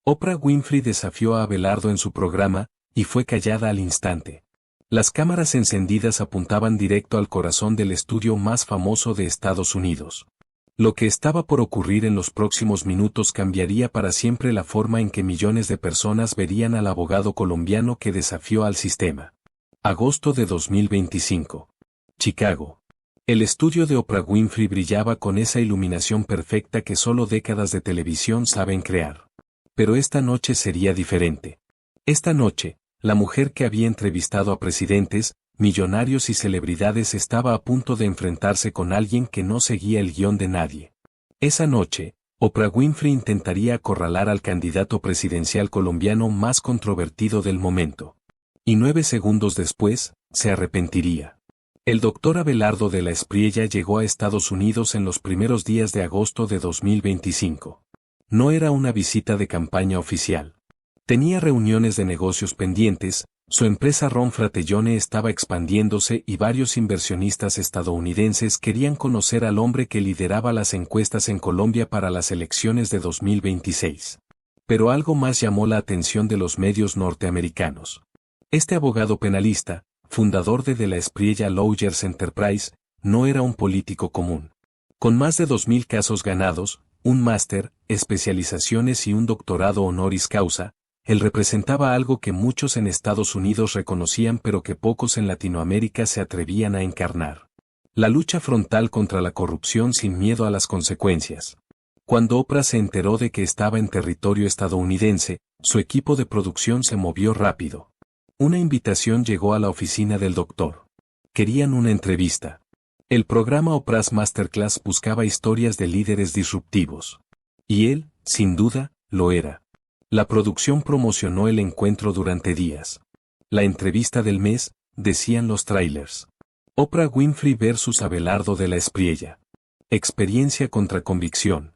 Oprah Winfrey desafió a Abelardo en su programa, y fue callada al instante. Las cámaras encendidas apuntaban directo al corazón del estudio más famoso de Estados Unidos. Lo que estaba por ocurrir en los próximos minutos cambiaría para siempre la forma en que millones de personas verían al abogado colombiano que desafió al sistema. Agosto de 2025. Chicago. El estudio de Oprah Winfrey brillaba con esa iluminación perfecta que solo décadas de televisión saben crear. Pero esta noche sería diferente. Esta noche, la mujer que había entrevistado a presidentes, millonarios y celebridades estaba a punto de enfrentarse con alguien que no seguía el guión de nadie. Esa noche, Oprah Winfrey intentaría acorralar al candidato presidencial colombiano más controvertido del momento. Y 9 segundos después, se arrepentiría. El doctor Abelardo de la Espriella llegó a Estados Unidos en los primeros días de agosto de 2025. No era una visita de campaña oficial. Tenía reuniones de negocios pendientes, su empresa Ron Fratellone estaba expandiéndose y varios inversionistas estadounidenses querían conocer al hombre que lideraba las encuestas en Colombia para las elecciones de 2026. Pero algo más llamó la atención de los medios norteamericanos. Este abogado penalista, fundador de la Espriella Lawyers Enterprise, no era un político común. Con más de 2.000 casos ganados, un máster, especializaciones y un doctorado honoris causa, él representaba algo que muchos en Estados Unidos reconocían pero que pocos en Latinoamérica se atrevían a encarnar. La lucha frontal contra la corrupción sin miedo a las consecuencias. Cuando Oprah se enteró de que estaba en territorio estadounidense, su equipo de producción se movió rápido. Una invitación llegó a la oficina del doctor. Querían una entrevista. El programa Oprah's Masterclass buscaba historias de líderes disruptivos. Y él, sin duda, lo era. La producción promocionó el encuentro durante días. La entrevista del mes, decían los trailers. Oprah Winfrey versus Abelardo de la Espriella. Experiencia contra convicción.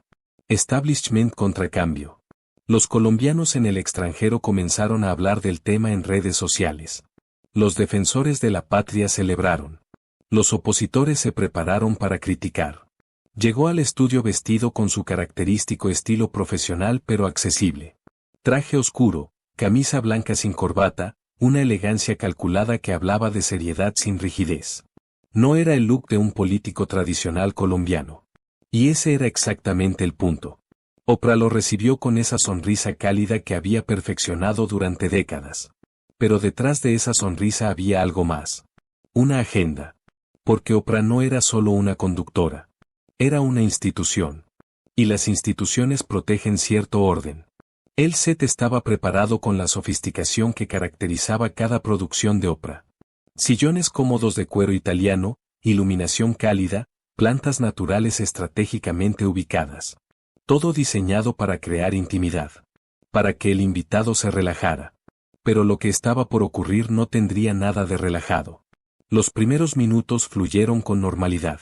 Establishment contra cambio. Los colombianos en el extranjero comenzaron a hablar del tema en redes sociales. Los defensores de la patria celebraron. Los opositores se prepararon para criticar. Llegó al estudio vestido con su característico estilo profesional pero accesible. Traje oscuro, camisa blanca sin corbata, una elegancia calculada que hablaba de seriedad sin rigidez. No era el look de un político tradicional colombiano. Y ese era exactamente el punto. Oprah lo recibió con esa sonrisa cálida que había perfeccionado durante décadas. Pero detrás de esa sonrisa había algo más. Una agenda. Porque Oprah no era solo una conductora. Era una institución. Y las instituciones protegen cierto orden. El set estaba preparado con la sofisticación que caracterizaba cada producción de Oprah. Sillones cómodos de cuero italiano, iluminación cálida, plantas naturales estratégicamente ubicadas. Todo diseñado para crear intimidad. Para que el invitado se relajara. Pero lo que estaba por ocurrir no tendría nada de relajado. Los primeros minutos fluyeron con normalidad.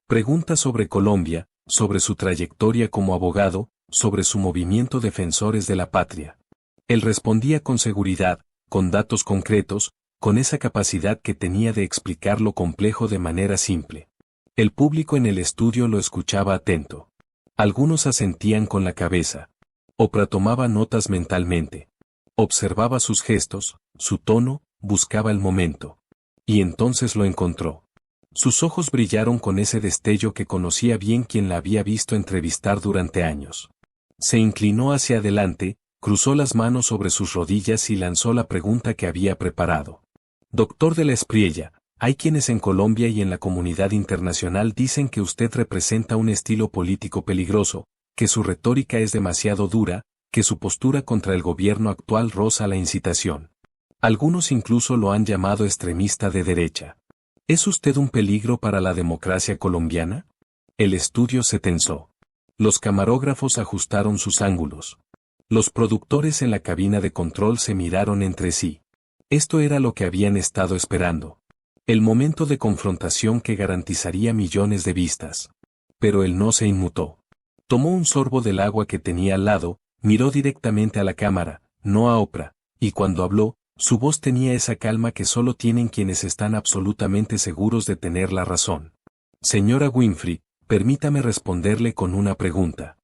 Preguntas sobre Colombia, sobre su trayectoria como abogado, sobre su movimiento Defensores de la Patria. Él respondía con seguridad, con datos concretos, con esa capacidad que tenía de explicar lo complejo de manera simple. El público en el estudio lo escuchaba atento. Algunos asentían con la cabeza. Oprah tomaba notas mentalmente. Observaba sus gestos, su tono, buscaba el momento. Y entonces lo encontró. Sus ojos brillaron con ese destello que conocía bien quien la había visto entrevistar durante años. Se inclinó hacia adelante, cruzó las manos sobre sus rodillas y lanzó la pregunta que había preparado. Doctor de la Espriella, hay quienes en Colombia y en la comunidad internacional dicen que usted representa un estilo político peligroso, que su retórica es demasiado dura, que su postura contra el gobierno actual roza la incitación. Algunos incluso lo han llamado extremista de derecha. ¿Es usted un peligro para la democracia colombiana? El estudio se tensó. Los camarógrafos ajustaron sus ángulos. Los productores en la cabina de control se miraron entre sí. Esto era lo que habían estado esperando. El momento de confrontación que garantizaría millones de vistas. Pero él no se inmutó. Tomó un sorbo del agua que tenía al lado, miró directamente a la cámara, no a Oprah, y cuando habló, su voz tenía esa calma que solo tienen quienes están absolutamente seguros de tener la razón. Señora Winfrey, permítame responderle con una pregunta.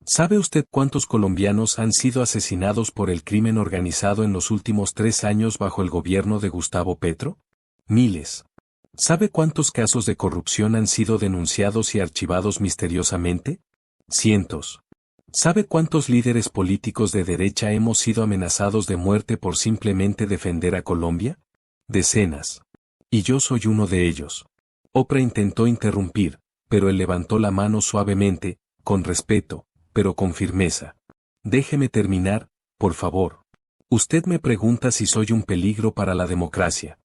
¿Sabe usted cuántos colombianos han sido asesinados por el crimen organizado en los últimos 3 años bajo el gobierno de Gustavo Petro? Miles. ¿Sabe cuántos casos de corrupción han sido denunciados y archivados misteriosamente? Cientos. ¿Sabe cuántos líderes políticos de derecha hemos sido amenazados de muerte por simplemente defender a Colombia? Decenas. Y yo soy uno de ellos. Oprah intentó interrumpir, pero él levantó la mano suavemente, con respeto, pero con firmeza. Déjeme terminar, por favor. Usted me pregunta si soy un peligro para la democracia.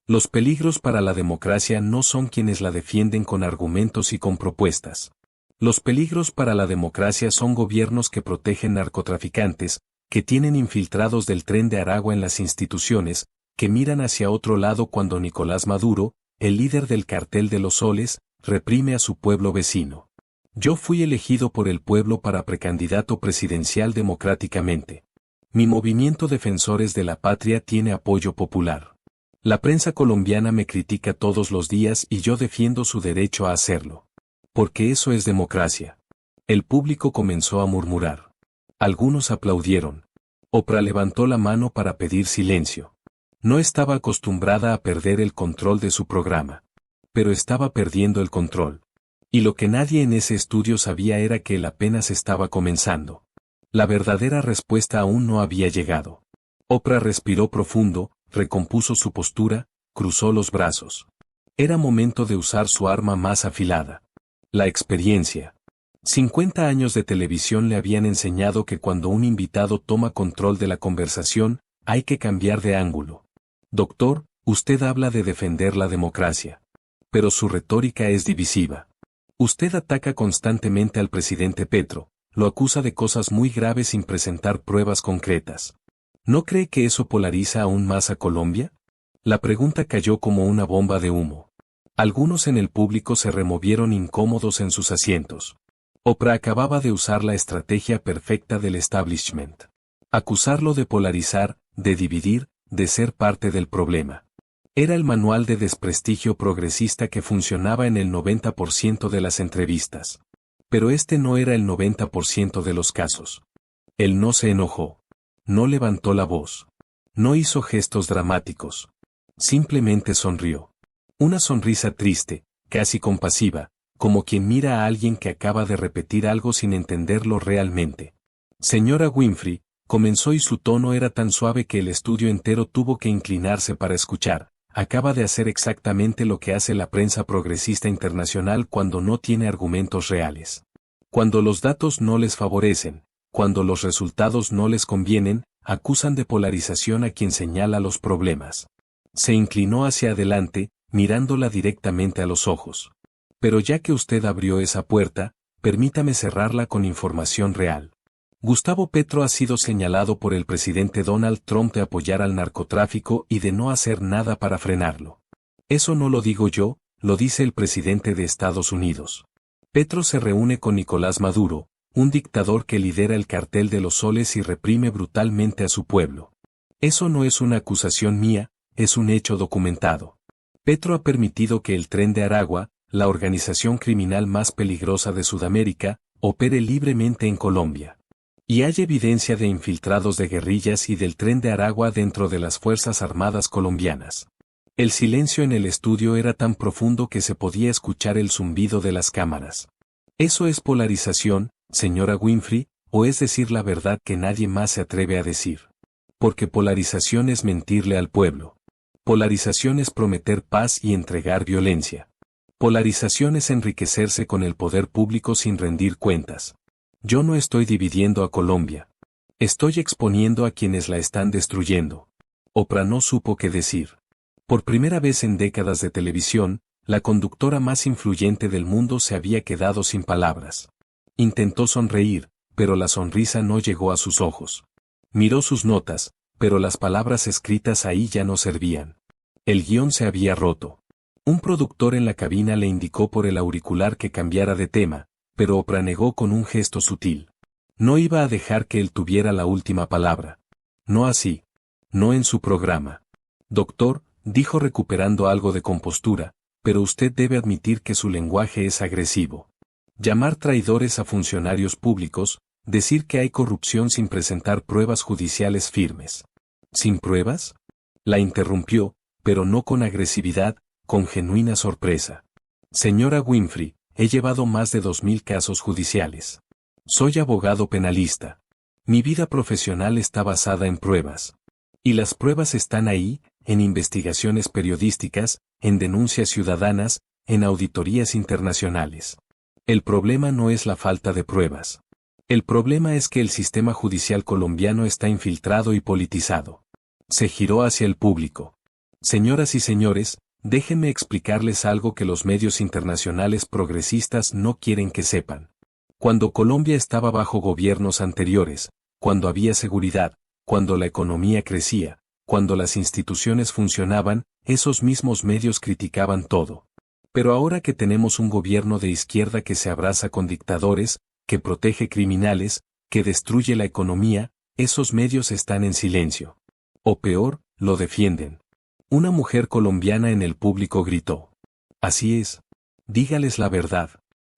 Los peligros para la democracia no son quienes la defienden con argumentos y con propuestas. Los peligros para la democracia son gobiernos que protegen narcotraficantes, que tienen infiltrados del Tren de Aragua en las instituciones, que miran hacia otro lado cuando Nicolás Maduro, el líder del cartel de los soles, reprime a su pueblo vecino. Yo fui elegido por el pueblo para precandidato presidencial democráticamente. Mi movimiento Defensores de la Patria tiene apoyo popular. La prensa colombiana me critica todos los días y yo defiendo su derecho a hacerlo. Porque eso es democracia. El público comenzó a murmurar. Algunos aplaudieron. Oprah levantó la mano para pedir silencio. No estaba acostumbrada a perder el control de su programa. Pero estaba perdiendo el control. Y lo que nadie en ese estudio sabía era que él apenas estaba comenzando. La verdadera respuesta aún no había llegado. Oprah respiró profundo, recompuso su postura, cruzó los brazos. Era momento de usar su arma más afilada. La experiencia. 50 años de televisión le habían enseñado que cuando un invitado toma control de la conversación, hay que cambiar de ángulo. Doctor, usted habla de defender la democracia. Pero su retórica es divisiva. Usted ataca constantemente al presidente Petro, lo acusa de cosas muy graves sin presentar pruebas concretas. ¿No cree que eso polariza aún más a Colombia? La pregunta cayó como una bomba de humo. Algunos en el público se removieron incómodos en sus asientos. Oprah acababa de usar la estrategia perfecta del establishment. Acusarlo de polarizar, de dividir, de ser parte del problema. Era el manual de desprestigio progresista que funcionaba en el 90% de las entrevistas. Pero este no era el 90% de los casos. Él no se enojó. No levantó la voz. No hizo gestos dramáticos. Simplemente sonrió. Una sonrisa triste, casi compasiva, como quien mira a alguien que acaba de repetir algo sin entenderlo realmente. Señora Winfrey, comenzó y su tono era tan suave que el estudio entero tuvo que inclinarse para escuchar. Acaba de hacer exactamente lo que hace la prensa progresista internacional cuando no tiene argumentos reales. Cuando los datos no les favorecen, cuando los resultados no les convienen, acusan de polarización a quien señala los problemas. Se inclinó hacia adelante, mirándola directamente a los ojos. Pero ya que usted abrió esa puerta, permítame cerrarla con información real. Gustavo Petro ha sido señalado por el presidente Donald Trump de apoyar al narcotráfico y de no hacer nada para frenarlo. Eso no lo digo yo, lo dice el presidente de Estados Unidos. Petro se reúne con Nicolás Maduro, un dictador que lidera el cartel de los soles y reprime brutalmente a su pueblo. Eso no es una acusación mía, es un hecho documentado. Petro ha permitido que el Tren de Aragua, la organización criminal más peligrosa de Sudamérica, opere libremente en Colombia. Y hay evidencia de infiltrados de guerrillas y del Tren de Aragua dentro de las Fuerzas Armadas colombianas. El silencio en el estudio era tan profundo que se podía escuchar el zumbido de las cámaras. ¿Eso es polarización, señora Winfrey, o es decir la verdad que nadie más se atreve a decir? Porque polarización es mentirle al pueblo. Polarización es prometer paz y entregar violencia. Polarización es enriquecerse con el poder público sin rendir cuentas. Yo no estoy dividiendo a Colombia. Estoy exponiendo a quienes la están destruyendo. Oprah no supo qué decir. Por primera vez en décadas de televisión, la conductora más influyente del mundo se había quedado sin palabras. Intentó sonreír, pero la sonrisa no llegó a sus ojos. Miró sus notas, pero las palabras escritas ahí ya no servían. El guión se había roto. Un productor en la cabina le indicó por el auricular que cambiara de tema, pero Oprah negó con un gesto sutil. No iba a dejar que él tuviera la última palabra. No así. No en su programa. Doctor, dijo recuperando algo de compostura, pero usted debe admitir que su lenguaje es agresivo. Llamar traidores a funcionarios públicos, Decir que hay corrupción sin presentar pruebas judiciales firmes. ¿Sin pruebas? La interrumpió, pero no con agresividad, con genuina sorpresa. Señora Winfrey, he llevado más de 2000 casos judiciales. Soy abogado penalista. Mi vida profesional está basada en pruebas. Y las pruebas están ahí, en investigaciones periodísticas, en denuncias ciudadanas, en auditorías internacionales. El problema no es la falta de pruebas. El problema es que el sistema judicial colombiano está infiltrado y politizado. Se giró hacia el público. Señoras y señores, déjenme explicarles algo que los medios internacionales progresistas no quieren que sepan. Cuando Colombia estaba bajo gobiernos anteriores, cuando había seguridad, cuando la economía crecía, cuando las instituciones funcionaban, esos mismos medios criticaban todo. Pero ahora que tenemos un gobierno de izquierda que se abraza con dictadores, que protege criminales, que destruye la economía, esos medios están en silencio. O peor, lo defienden. Una mujer colombiana en el público gritó. Así es. Dígales la verdad.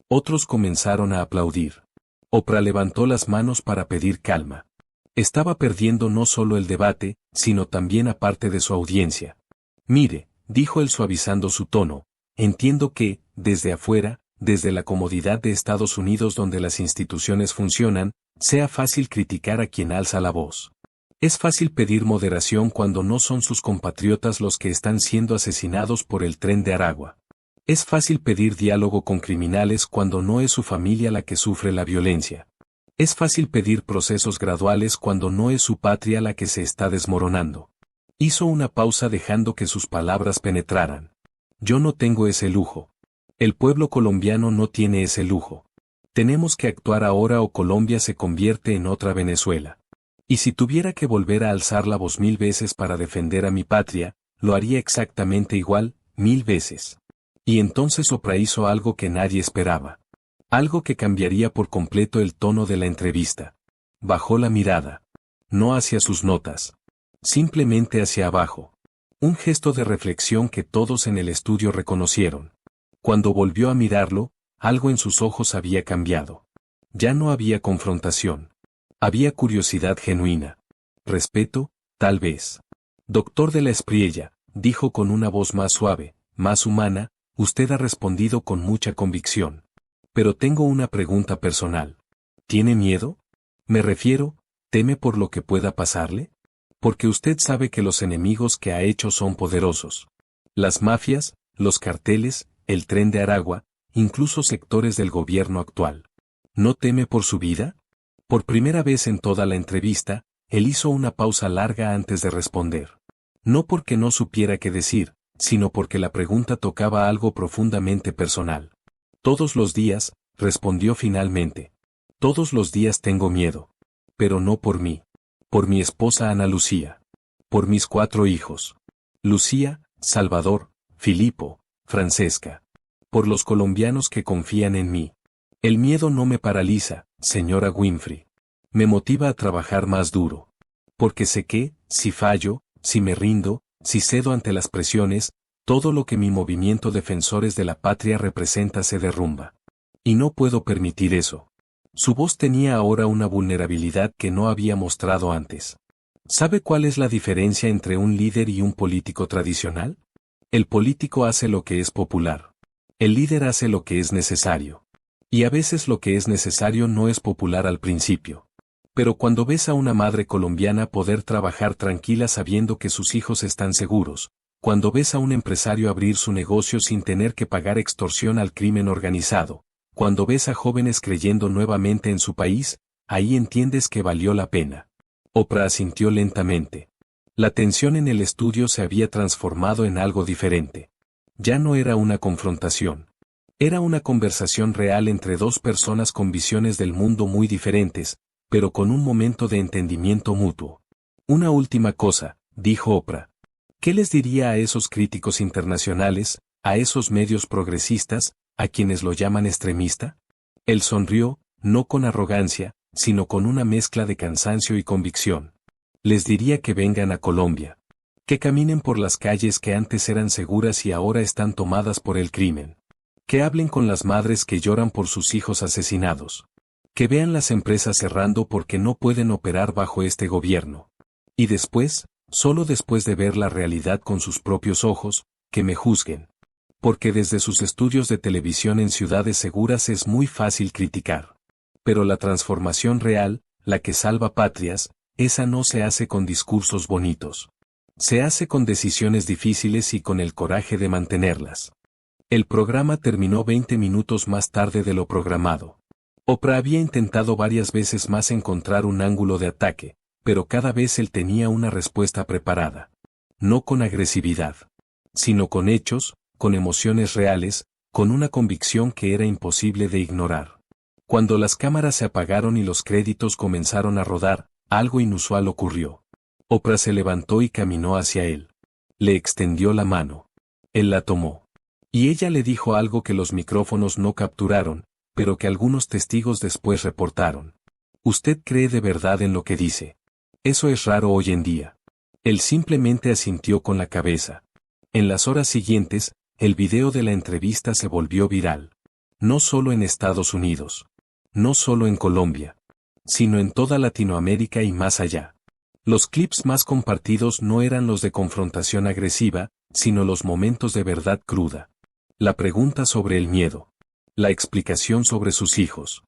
Otros comenzaron a aplaudir. Oprah levantó las manos para pedir calma. Estaba perdiendo no solo el debate, sino también a parte de su audiencia. Mire, dijo él suavizando su tono, entiendo que, desde afuera, desde la comodidad de Estados Unidos donde las instituciones funcionan, sea fácil criticar a quien alza la voz. Es fácil pedir moderación cuando no son sus compatriotas los que están siendo asesinados por el Tren de Aragua. Es fácil pedir diálogo con criminales cuando no es su familia la que sufre la violencia. Es fácil pedir procesos graduales cuando no es su patria la que se está desmoronando. Hizo una pausa dejando que sus palabras penetraran. Yo no tengo ese lujo. El pueblo colombiano no tiene ese lujo. Tenemos que actuar ahora o Colombia se convierte en otra Venezuela. Y si tuviera que volver a alzar la voz 1000 veces para defender a mi patria, lo haría exactamente igual, 1000 veces. Y entonces Oprah hizo algo que nadie esperaba. Algo que cambiaría por completo el tono de la entrevista. Bajó la mirada. No hacia sus notas. Simplemente hacia abajo. Un gesto de reflexión que todos en el estudio reconocieron. Cuando volvió a mirarlo, algo en sus ojos había cambiado. Ya no había confrontación. Había curiosidad genuina. Respeto, tal vez. Doctor de la Espriella, dijo con una voz más suave, más humana, usted ha respondido con mucha convicción. Pero tengo una pregunta personal. ¿Tiene miedo? Me refiero, ¿teme por lo que pueda pasarle? Porque usted sabe que los enemigos que ha hecho son poderosos. Las mafias, los carteles, el Tren de Aragua, incluso sectores del gobierno actual. ¿No teme por su vida? Por primera vez en toda la entrevista, él hizo una pausa larga antes de responder. No porque no supiera qué decir, sino porque la pregunta tocaba algo profundamente personal. Todos los días, respondió finalmente. Todos los días tengo miedo. Pero no por mí. Por mi esposa Ana Lucía. Por mis 4 hijos. Lucía, Salvador, Filipo, Francesca. Por los colombianos que confían en mí. El miedo no me paraliza, señora Winfrey. Me motiva a trabajar más duro. Porque sé que, si fallo, si me rindo, si cedo ante las presiones, todo lo que mi movimiento Defensores de la Patria representa se derrumba. Y no puedo permitir eso. Su voz tenía ahora una vulnerabilidad que no había mostrado antes. ¿Sabe cuál es la diferencia entre un líder y un político tradicional? El político hace lo que es popular. El líder hace lo que es necesario. Y a veces lo que es necesario no es popular al principio. Pero cuando ves a una madre colombiana poder trabajar tranquila sabiendo que sus hijos están seguros, cuando ves a un empresario abrir su negocio sin tener que pagar extorsión al crimen organizado, cuando ves a jóvenes creyendo nuevamente en su país, ahí entiendes que valió la pena. Oprah asintió lentamente. La tensión en el estudio se había transformado en algo diferente. Ya no era una confrontación. Era una conversación real entre dos personas con visiones del mundo muy diferentes, pero con un momento de entendimiento mutuo. Una última cosa, dijo Oprah. ¿Qué les diría a esos críticos internacionales, a esos medios progresistas, a quienes lo llaman extremista? Él sonrió, no con arrogancia, sino con una mezcla de cansancio y convicción. Les diría que vengan a Colombia. Que caminen por las calles que antes eran seguras y ahora están tomadas por el crimen. Que hablen con las madres que lloran por sus hijos asesinados. Que vean las empresas cerrando porque no pueden operar bajo este gobierno. Y después, solo después de ver la realidad con sus propios ojos, que me juzguen. Porque desde sus estudios de televisión en ciudades seguras es muy fácil criticar. Pero la transformación real, la que salva patrias, esa no se hace con discursos bonitos. Se hace con decisiones difíciles y con el coraje de mantenerlas. El programa terminó 20 minutos más tarde de lo programado. Oprah había intentado varias veces más encontrar un ángulo de ataque, pero cada vez él tenía una respuesta preparada. No con agresividad, sino con hechos, con emociones reales, con una convicción que era imposible de ignorar. Cuando las cámaras se apagaron y los créditos comenzaron a rodar, algo inusual ocurrió. Oprah se levantó y caminó hacia él. Le extendió la mano. Él la tomó. Y ella le dijo algo que los micrófonos no capturaron, pero que algunos testigos después reportaron. ¿Usted cree de verdad en lo que dice? Eso es raro hoy en día. Él simplemente asintió con la cabeza. En las horas siguientes, el video de la entrevista se volvió viral. No solo en Estados Unidos. No solo en Colombia. Sino en toda Latinoamérica y más allá. Los clips más compartidos no eran los de confrontación agresiva, sino los momentos de verdad cruda. La pregunta sobre el miedo. La explicación sobre sus hijos.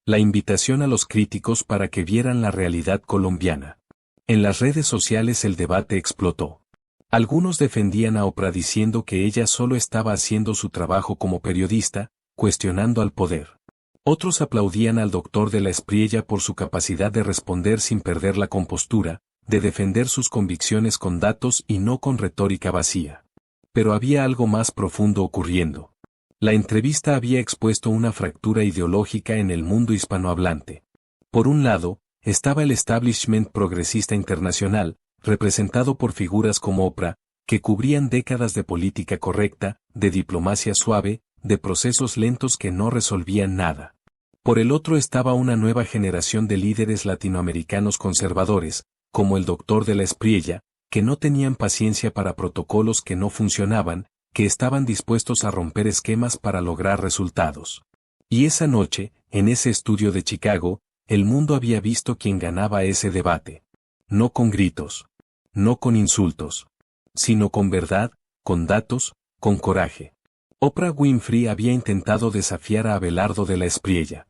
La invitación a los críticos para que vieran la realidad colombiana. En las redes sociales el debate explotó. Algunos defendían a Oprah diciendo que ella solo estaba haciendo su trabajo como periodista, cuestionando al poder. Otros aplaudían al doctor de la Espriella por su capacidad de responder sin perder la compostura, de defender sus convicciones con datos y no con retórica vacía. Pero había algo más profundo ocurriendo. La entrevista había expuesto una fractura ideológica en el mundo hispanohablante. Por un lado, estaba el establishment progresista internacional, representado por figuras como Oprah, que cubrían décadas de política correcta, de diplomacia suave, de procesos lentos que no resolvían nada. Por el otro estaba una nueva generación de líderes latinoamericanos conservadores, como el doctor de la Espriella, que no tenían paciencia para protocolos que no funcionaban, que estaban dispuestos a romper esquemas para lograr resultados. Y esa noche, en ese estudio de Chicago, el mundo había visto quién ganaba ese debate. No con gritos. No con insultos. Sino con verdad, con datos, con coraje. Oprah Winfrey había intentado desafiar a Abelardo de la Espriella.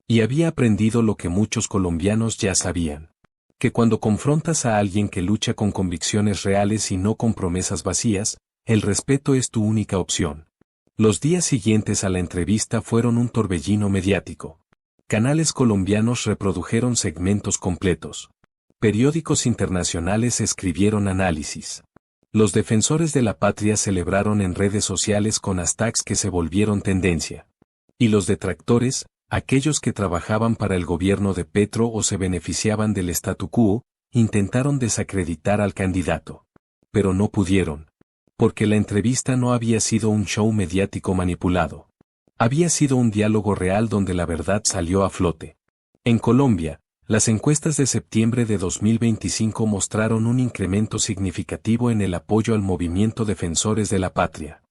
Y había aprendido lo que muchos colombianos ya sabían. Que cuando confrontas a alguien que lucha con convicciones reales y no con promesas vacías, el respeto es tu única opción. Los días siguientes a la entrevista fueron un torbellino mediático. Canales colombianos reprodujeron segmentos completos. Periódicos internacionales escribieron análisis. Los defensores de la patria celebraron en redes sociales con hashtags que se volvieron tendencia. Y los detractores, aquellos que trabajaban para el gobierno de Petro o se beneficiaban del statu quo, intentaron desacreditar al candidato. Pero no pudieron. Porque la entrevista no había sido un show mediático manipulado. Había sido un diálogo real donde la verdad salió a flote. En Colombia, las encuestas de septiembre de 2025 mostraron un incremento significativo en el apoyo al movimiento Defensores de la Patria.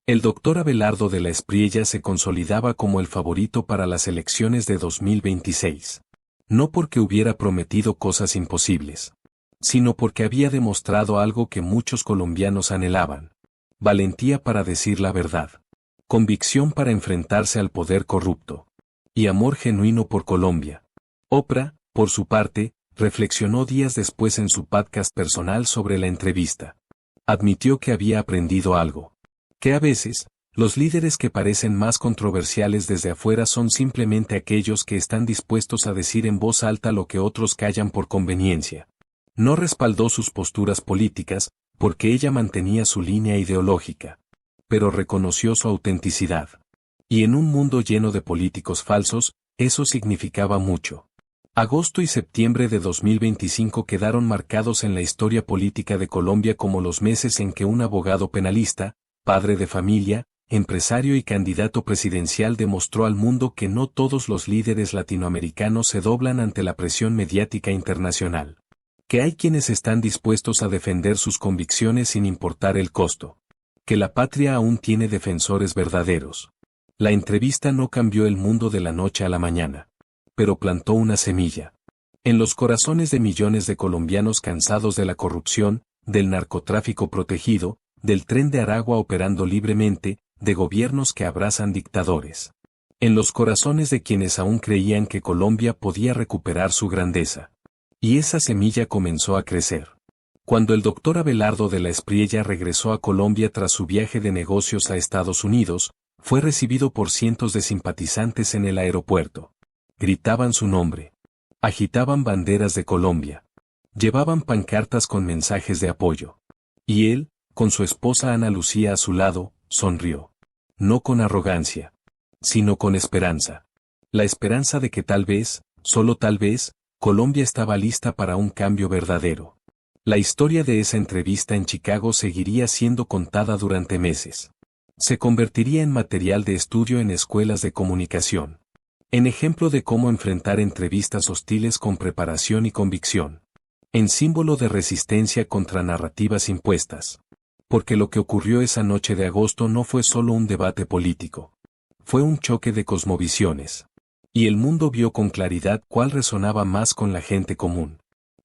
El doctor Abelardo de la Espriella se consolidaba como el favorito para las elecciones de 2026. No porque hubiera prometido cosas imposibles, sino porque había demostrado algo que muchos colombianos anhelaban. Valentía para decir la verdad. Convicción para enfrentarse al poder corrupto. Y amor genuino por Colombia. Oprah, por su parte, reflexionó días después en su podcast personal sobre la entrevista. Admitió que había aprendido algo. Que a veces, los líderes que parecen más controversiales desde afuera son simplemente aquellos que están dispuestos a decir en voz alta lo que otros callan por conveniencia. No respaldó sus posturas políticas, porque ella mantenía su línea ideológica. Pero reconoció su autenticidad. Y en un mundo lleno de políticos falsos, eso significaba mucho. Agosto y septiembre de 2025 quedaron marcados en la historia política de Colombia como los meses en que un abogado penalista, padre de familia, empresario y candidato presidencial demostró al mundo que no todos los líderes latinoamericanos se doblan ante la presión mediática internacional. Que hay quienes están dispuestos a defender sus convicciones sin importar el costo. Que la patria aún tiene defensores verdaderos. La entrevista no cambió el mundo de la noche a la mañana. pero plantó una semilla. En los corazones de millones de colombianos cansados de la corrupción, del narcotráfico protegido, del tren de Aragua operando libremente, de gobiernos que abrazan dictadores. En los corazones de quienes aún creían que Colombia podía recuperar su grandeza. Y esa semilla comenzó a crecer. Cuando el doctor Abelardo de la Espriella regresó a Colombia tras su viaje de negocios a Estados Unidos, fue recibido por cientos de simpatizantes en el aeropuerto. Gritaban su nombre. Agitaban banderas de Colombia. Llevaban pancartas con mensajes de apoyo. Y él, con su esposa Ana Lucía a su lado, sonrió. No con arrogancia, sino con esperanza. La esperanza de que tal vez, solo tal vez, Colombia estaba lista para un cambio verdadero. La historia de esa entrevista en Chicago seguiría siendo contada durante meses. Se convertiría en material de estudio en escuelas de comunicación. En ejemplo de cómo enfrentar entrevistas hostiles con preparación y convicción. En símbolo de resistencia contra narrativas impuestas. Porque lo que ocurrió esa noche de agosto no fue solo un debate político. Fue un choque de cosmovisiones. Y el mundo vio con claridad cuál resonaba más con la gente común.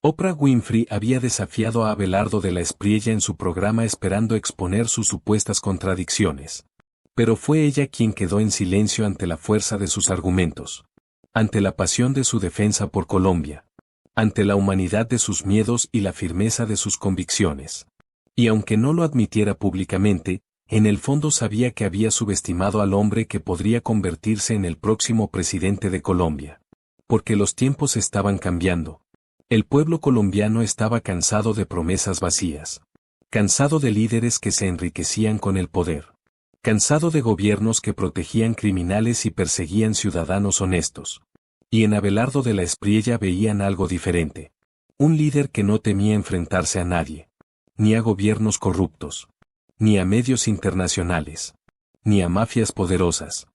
Oprah Winfrey había desafiado a Abelardo de la Espriella en su programa esperando exponer sus supuestas contradicciones. Pero fue ella quien quedó en silencio ante la fuerza de sus argumentos. Ante la pasión de su defensa por Colombia. Ante la humanidad de sus miedos y la firmeza de sus convicciones. Y aunque no lo admitiera públicamente, en el fondo sabía que había subestimado al hombre que podría convertirse en el próximo presidente de Colombia. Porque los tiempos estaban cambiando. El pueblo colombiano estaba cansado de promesas vacías. Cansado de líderes que se enriquecían con el poder. Cansado de gobiernos que protegían criminales y perseguían ciudadanos honestos. Y en Abelardo de la Espriella veían algo diferente. Un líder que no temía enfrentarse a nadie. Ni a gobiernos corruptos. Ni a medios internacionales. Ni a mafias poderosas.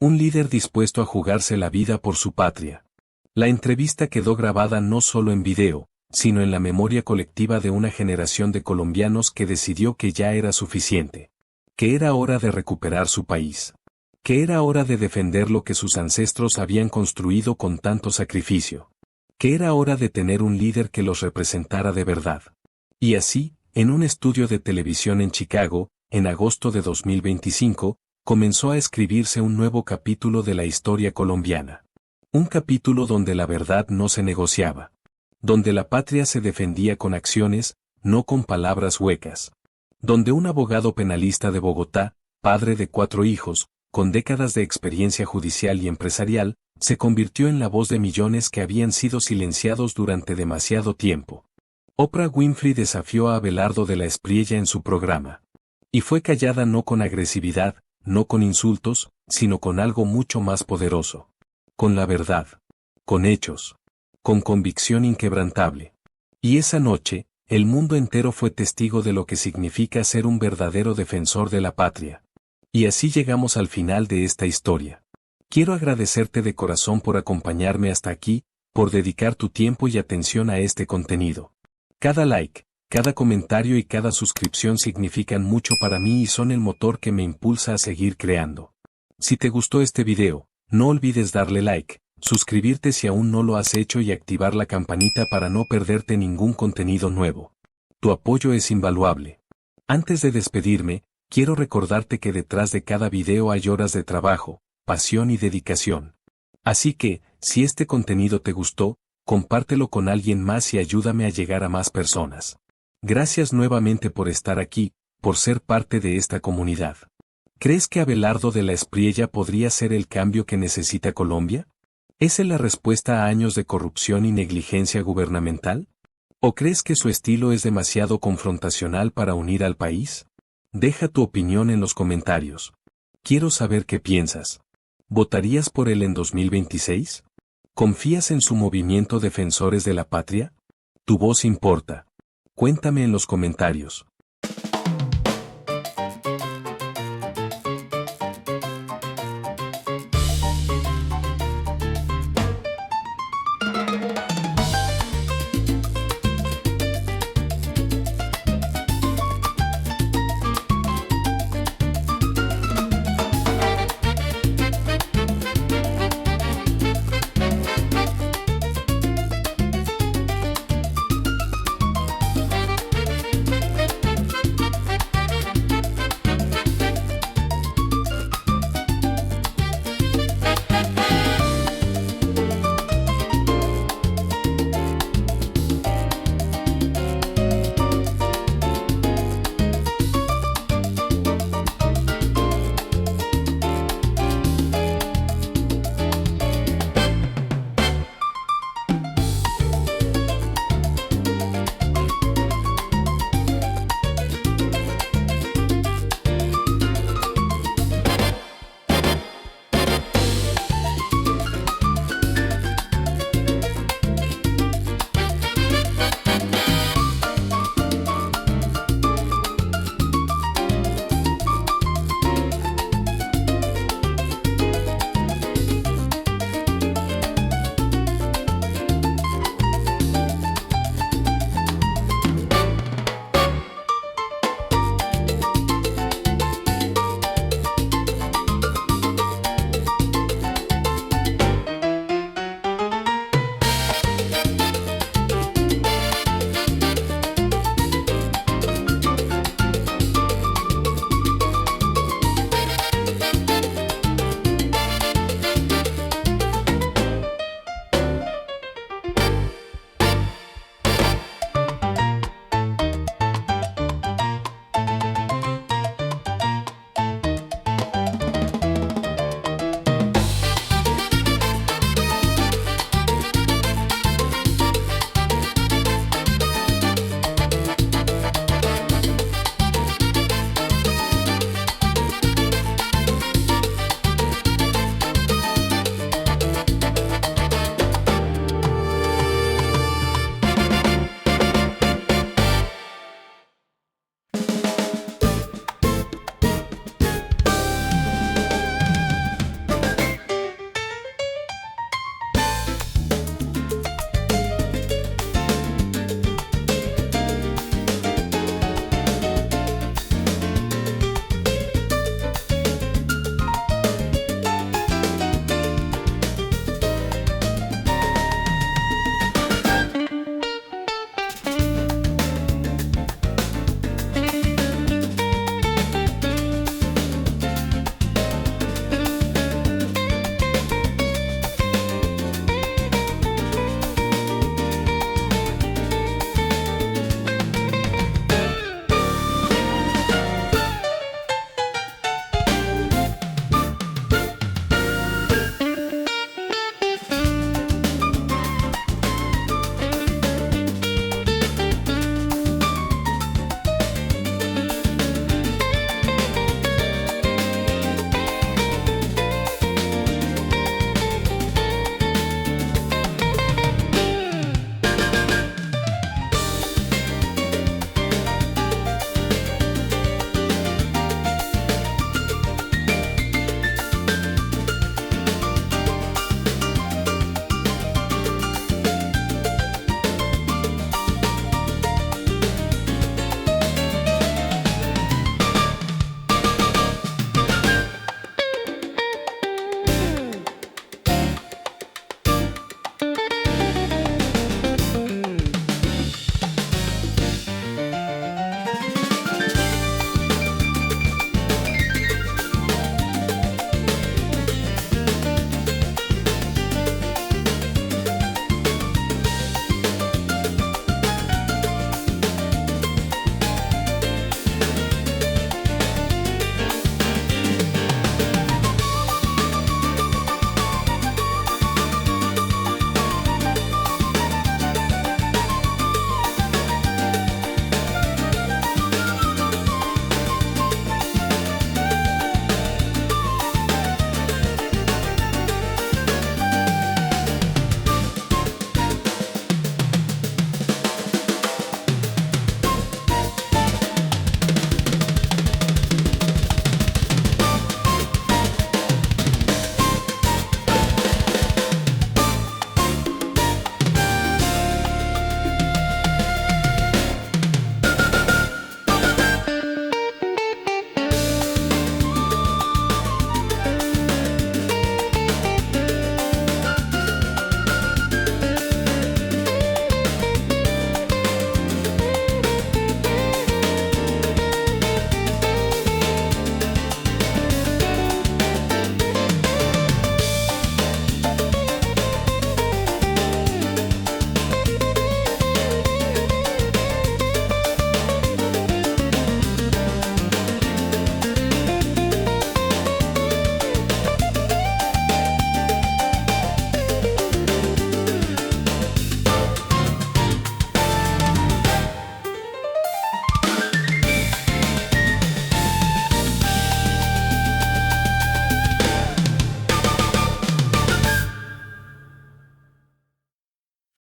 Un líder dispuesto a jugarse la vida por su patria. La entrevista quedó grabada no solo en video, sino en la memoria colectiva de una generación de colombianos que decidió que ya era suficiente. Que era hora de recuperar su país. Que era hora de defender lo que sus ancestros habían construido con tanto sacrificio. Que era hora de tener un líder que los representara de verdad. Y así, en un estudio de televisión en Chicago, en agosto de 2025, comenzó a escribirse un nuevo capítulo de la historia colombiana. Un capítulo donde la verdad no se negociaba. Donde la patria se defendía con acciones, no con palabras huecas. Donde un abogado penalista de Bogotá, padre de 4 hijos, con décadas de experiencia judicial y empresarial, se convirtió en la voz de millones que habían sido silenciados durante demasiado tiempo. Oprah Winfrey desafió a Abelardo de la Espriella en su programa. Y fue callada no con agresividad, no con insultos, sino con algo mucho más poderoso. Con la verdad. Con hechos. Con convicción inquebrantable. Y esa noche, el mundo entero fue testigo de lo que significa ser un verdadero defensor de la patria. Y así llegamos al final de esta historia. Quiero agradecerte de corazón por acompañarme hasta aquí, por dedicar tu tiempo y atención a este contenido. Cada like, cada comentario y cada suscripción significan mucho para mí y son el motor que me impulsa a seguir creando. Si te gustó este video, no olvides darle like, suscribirte si aún no lo has hecho y activar la campanita para no perderte ningún contenido nuevo. Tu apoyo es invaluable. Antes de despedirme, quiero recordarte que detrás de cada video hay horas de trabajo, pasión y dedicación. Así que, si este contenido te gustó, compártelo con alguien más y ayúdame a llegar a más personas. Gracias nuevamente por estar aquí, por ser parte de esta comunidad. ¿Crees que Abelardo de la Espriella podría ser el cambio que necesita Colombia? ¿Es él la respuesta a años de corrupción y negligencia gubernamental? ¿O crees que su estilo es demasiado confrontacional para unir al país? Deja tu opinión en los comentarios. Quiero saber qué piensas. ¿Votarías por él en 2026? ¿Confías en su movimiento Defensores de la Patria? Tu voz importa. Cuéntame en los comentarios.